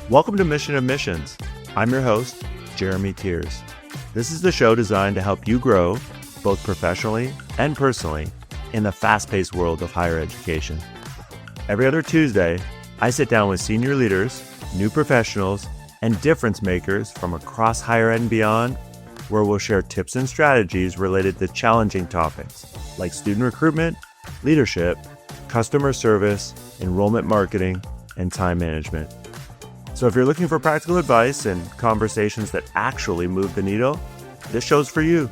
Welcome to Mission Admissions. I'm your host, Jeremy Tiers. This is the show designed to help you grow, both professionally and personally, in the fast-paced world of higher education. Every other Tuesday, I sit down with senior leaders, new professionals, and difference makers from across higher ed and beyond, where we'll share tips and strategies related to challenging topics like student recruitment, leadership, customer service, enrollment marketing, and time management. So if you're looking for practical advice and conversations that actually move the needle, this show's for you.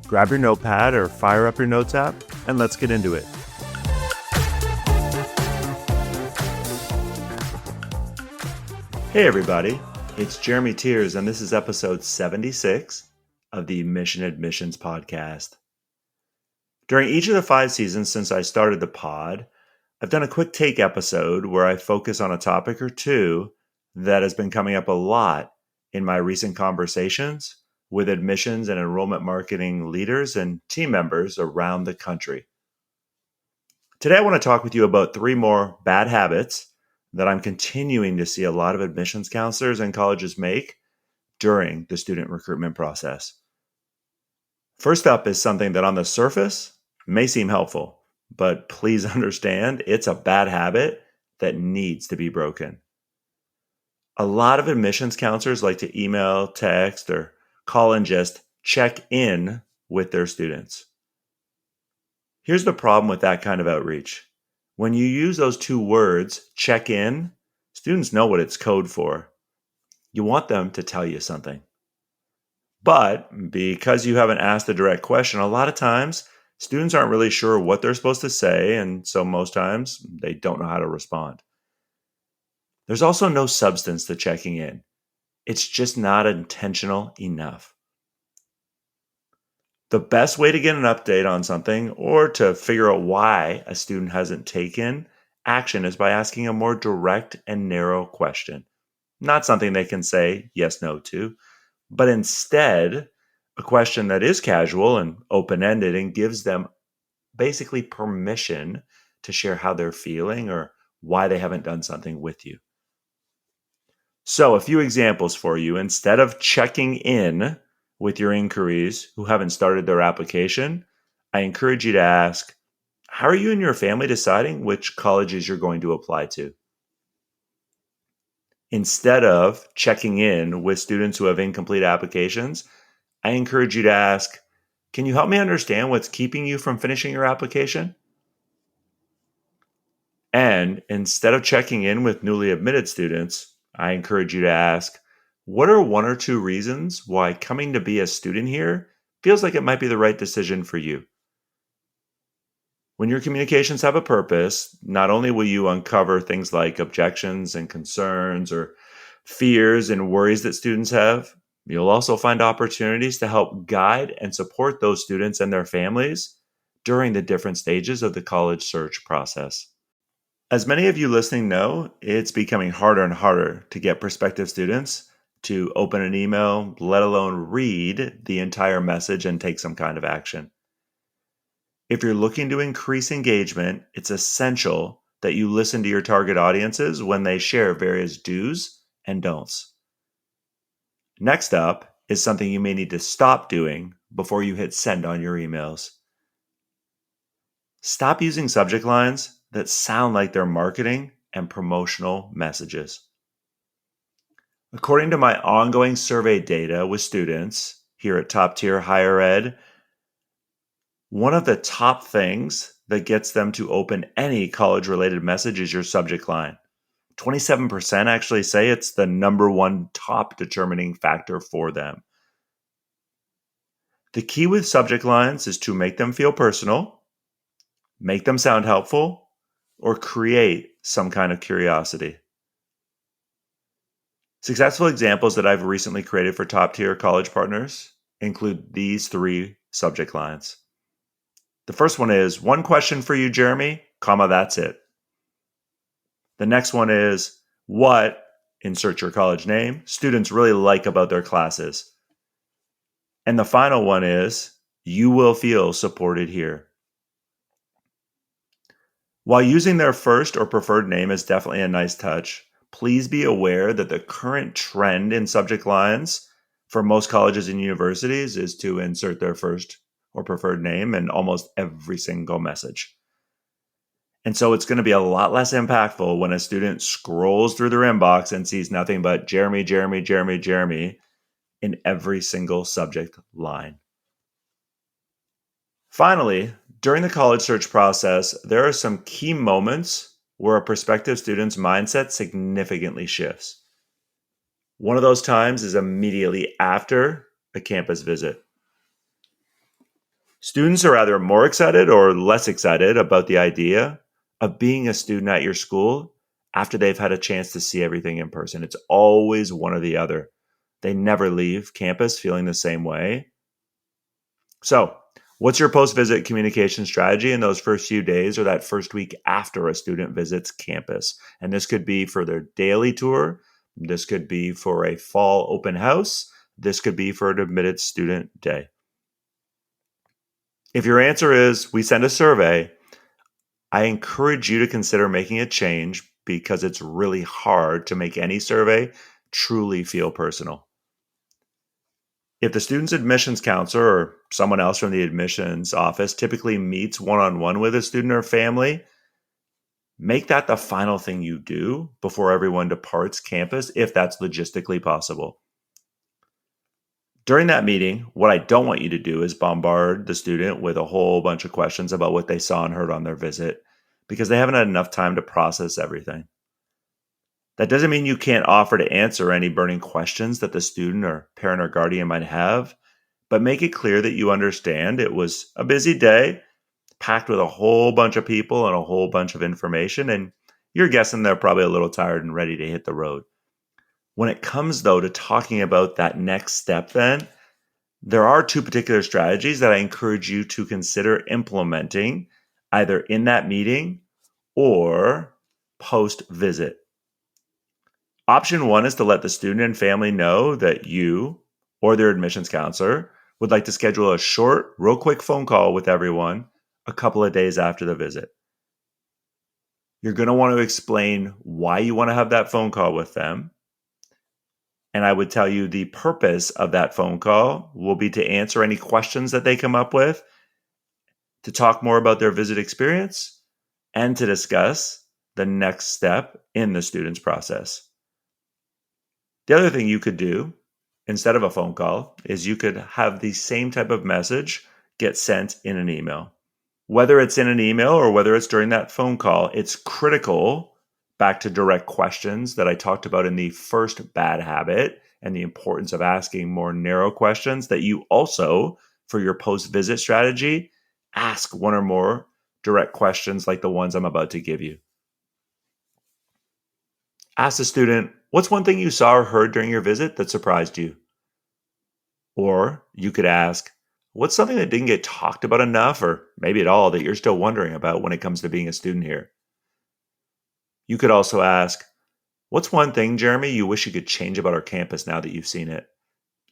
Grab your notepad or fire up your notes app, and let's get into it. Hey everybody, it's Jeremy Tiers, and this is episode 76 of the Mission Admissions podcast. During each of the 5 seasons since I started the pod, I've done a quick take episode where I focus on a topic or two that has been coming up a lot in my recent conversations with admissions and enrollment marketing leaders and team members around the country. Today, I want to talk with you about 3 more bad habits that I'm continuing to see a lot of admissions counselors and colleges make during the student recruitment process. First up is something that on the surface may seem helpful, but please understand it's a bad habit that needs to be broken. A lot of admissions counselors like to email, text, or call and just check in with their students. Here's the problem with that kind of outreach. When you use those 2 words, check in, students know what it's code for. You want them to tell you something. But because you haven't asked a direct question, a lot of times students aren't really sure what they're supposed to say, and so most times they don't know how to respond. There's also no substance to checking in. It's just not intentional enough. The best way to get an update on something or to figure out why a student hasn't taken action is by asking a more direct and narrow question. Not something they can say yes, no to, but instead a question that is casual and open-ended and gives them basically permission to share how they're feeling or why they haven't done something with you. So a few examples for you. Instead of checking in with your inquiries who haven't started their application, I encourage you to ask, how are you and your family deciding which colleges you're going to apply to? Instead of checking in with students who have incomplete applications, I encourage you to ask, can you help me understand what's keeping you from finishing your application? And instead of checking in with newly admitted students, I encourage you to ask, what are 1 or 2 reasons why coming to be a student here feels like it might be the right decision for you? When your communications have a purpose, not only will you uncover things like objections and concerns or fears and worries that students have, you'll also find opportunities to help guide and support those students and their families during the different stages of the college search process. As many of you listening know, it's becoming harder and harder to get prospective students to open an email, let alone read the entire message and take some kind of action. If you're looking to increase engagement, it's essential that you listen to your target audiences when they share various do's and don'ts. Next up is something you may need to stop doing before you hit send on your emails. Stop using subject lines that sound like they're marketing and promotional messages. According to my ongoing survey data with students here at Top Tier Higher Ed, one of the top things that gets them to open any college-related message is your subject line. 27% actually say it's the number 1 top determining factor for them. The key with subject lines is to make them feel personal, make them sound helpful, or create some kind of curiosity. Successful examples that I've recently created for top-tier college partners include these 3 subject lines. The first one is, 1 question for you, Jeremy, that's it. The next one is, what, insert your college name, students really like about their classes. And the final one is, you will feel supported here. While using their first or preferred name is definitely a nice touch, Please be aware that the current trend in subject lines for most colleges and universities is to insert their first or preferred name in almost every single message. And so it's going to be a lot less impactful when a student scrolls through their inbox and sees nothing but Jeremy, Jeremy, Jeremy, Jeremy in every single subject line. Finally, during the college search process, there are some key moments where a prospective student's mindset significantly shifts. One of those times is immediately after a campus visit. Students are either more excited or less excited about the idea of being a student at your school after they've had a chance to see everything in person. It's always one or the other. They never leave campus feeling the same way. So, what's your post-visit communication strategy in those first few days or that first week after a student visits campus? And this could be for their daily tour. This could be for a fall open house. This could be for an admitted student day. If your answer is we send a survey, I encourage you to consider making a change because it's really hard to make any survey truly feel personal. If the student's admissions counselor or someone else from the admissions office typically meets one-on-one with a student or family, make that the final thing you do before everyone departs campus if that's logistically possible. During that meeting, what I don't want you to do is bombard the student with a whole bunch of questions about what they saw and heard on their visit because they haven't had enough time to process everything. That doesn't mean you can't offer to answer any burning questions that the student or parent or guardian might have, but make it clear that you understand it was a busy day, packed with a whole bunch of people and a whole bunch of information, and you're guessing they're probably a little tired and ready to hit the road. When it comes, though, to talking about that next step, then, there are two particular strategies that I encourage you to consider implementing either in that meeting or post-visit. Option one is to let the student and family know that you or their admissions counselor would like to schedule a short, real quick phone call with everyone a couple of days after the visit. You're going to want to explain why you want to have that phone call with them. And I would tell you the purpose of that phone call will be to answer any questions that they come up with, to talk more about their visit experience, and to discuss the next step in the student's process. The other thing you could do instead of a phone call is you could have the same type of message get sent in an email. Whether it's in an email or whether it's during that phone call, it's critical, back to direct questions that I talked about in the first bad habit and the importance of asking more narrow questions, that you also, for your post-visit strategy, ask one or more direct questions like the ones I'm about to give you. Ask the student, what's one thing you saw or heard during your visit that surprised you? Or you could ask, what's something that didn't get talked about enough or maybe at all that you're still wondering about when it comes to being a student here? You could also ask, what's one thing, Jeremy, you wish you could change about our campus now that you've seen it?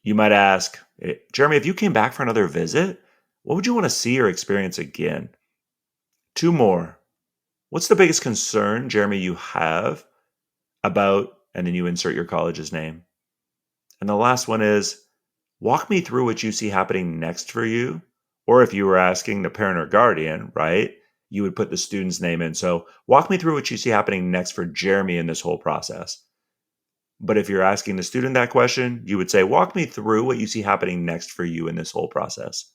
You might ask, Jeremy, if you came back for another visit, what would you want to see or experience again? Two more. What's the biggest concern, Jeremy, you have about, and then you insert your college's name. And the last one is, walk me through what you see happening next for you. Or if you were asking the parent or guardian, right, you would put the student's name in. So walk me through what you see happening next for Jeremy in this whole process. But if you're asking the student that question, you would say, walk me through what you see happening next for you in this whole process.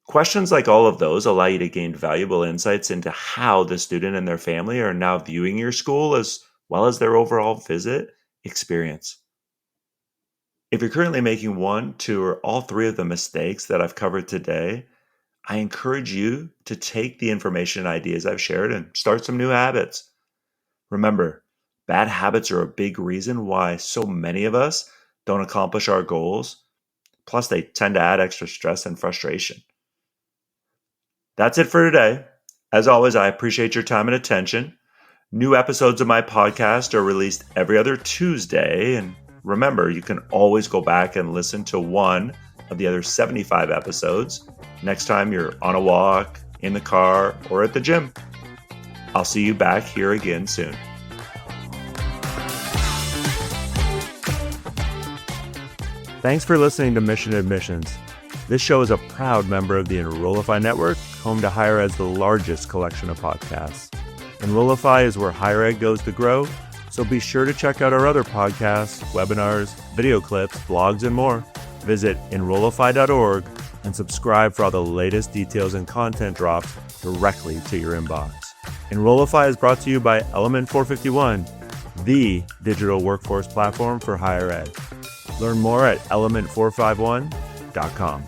Questions like all of those allow you to gain valuable insights into how the student and their family are now viewing your school as well as their overall visit experience. If you're currently making one, two, or all three of the mistakes that I've covered today, I encourage you to take the information and ideas I've shared and start some new habits. Remember, bad habits are a big reason why so many of us don't accomplish our goals. Plus, they tend to add extra stress and frustration. That's it for today. As always, I appreciate your time and attention. New episodes of my podcast are released every other Tuesday. And remember, you can always go back and listen to one of the other 75 episodes next time you're on a walk, in the car, or at the gym. I'll see you back here again soon. Thanks for listening to Mission Admissions. This show is a proud member of the Enrollify network, home to Higher Ed's the largest collection of podcasts. Enrollify is where higher ed goes to grow, so be sure to check out our other podcasts, webinars, video clips, blogs, and more. Visit enrollify.org and subscribe for all the latest details and content drops directly to your inbox. Enrollify is brought to you by Element 451, the digital workforce platform for higher ed. Learn more at element451.com.